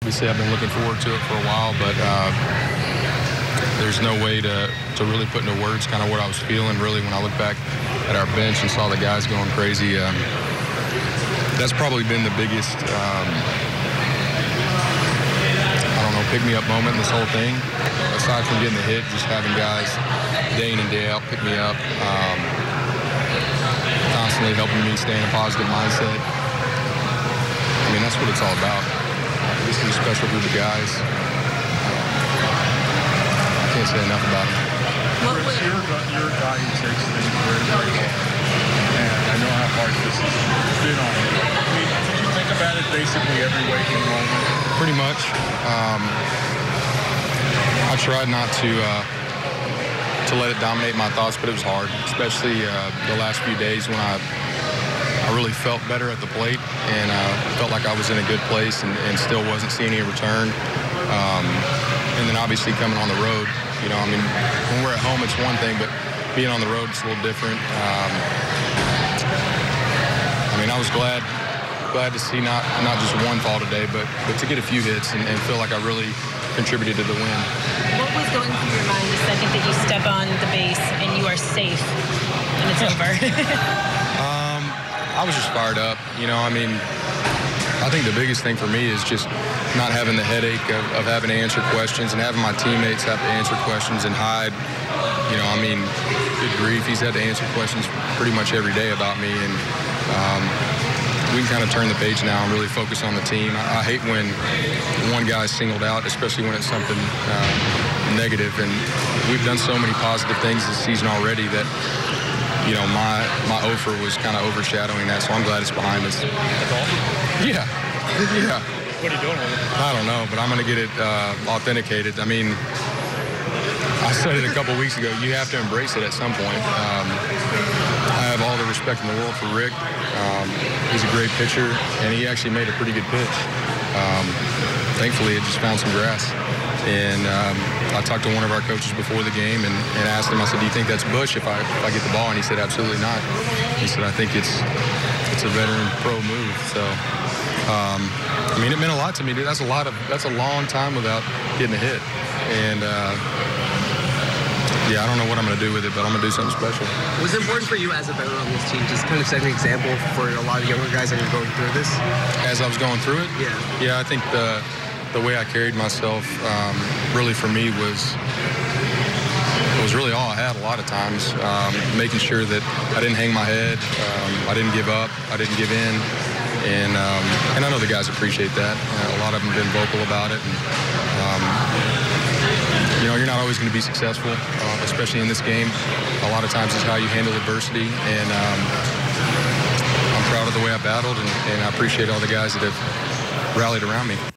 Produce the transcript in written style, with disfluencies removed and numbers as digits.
Obviously, I've been looking forward to it for a while, but there's no way to really put into words kind of what I was feeling. Really, when I look back at our bench and saw the guys going crazy, that's probably been the biggest, pick-me-up moment in this whole thing. Aside from getting the hit, just having guys day in and day out pick me up, constantly helping me stay in a positive mindset. I mean, that's what it's all about. This is a special group of guys. I can't say enough about it. Chris, you're a guy who takes things very, very hard. And I know how hard this has been on you. I mean, did you think about it basically every waking moment? Pretty much. I tried not to let it dominate my thoughts, but it was hard, especially the last few days when I really felt better at the plate and felt like I was in a good place and still wasn't seeing any return. And then obviously coming on the road, you know, I mean, when we're at home, it's one thing, but being on the road, it's a little different. I mean, I was glad to see not just one fall today, but to get a few hits and feel like I really contributed to the win. What was going through your mind the second that you step on the base and you are safe and it's over? I was just fired up. You know, I mean, I think the biggest thing for me is just not having the headache of having to answer questions and having my teammates have to answer questions and hide. You know, I mean, good grief, he's had to answer questions pretty much every day about me, and we can kind of turn the page now and really focus on the team. I hate when one guy's singled out, especially when it's something negative, and we've done so many positive things this season already that, you know, my offer was kind of overshadowing that, so I'm glad it's behind us. That's awesome. Yeah. Yeah. What are you doing with it? I don't know, but I'm going to get it authenticated. I mean, I said it a couple weeks ago. You have to embrace it at some point. I have all the respect in the world for Rick. He's a great pitcher, and he actually made a pretty good pitch. Thankfully, it just found some grass. And I talked to one of our coaches before the game and asked him, I said, do you think that's Bush if I get the ball? And he said, absolutely not. He said, I think it's a veteran pro move. So, I mean, it meant a lot to me, dude. That's a long time without getting a hit. And, yeah, I don't know what I'm going to do with it, but I'm going to do something special. Was it important for you as a veteran on this team just kind of set an example for a lot of younger guys that are going through this? As I was going through it? Yeah. Yeah, I think the way I carried myself really for me was really all I had a lot of times, making sure that I didn't hang my head, I didn't give up, I didn't give in, and I know the guys appreciate that. A lot of them have been vocal about it. And, you know, you're not always going to be successful, especially in this game. A lot of times it's how you handle adversity, and I'm proud of the way I battled, and I appreciate all the guys that have rallied around me.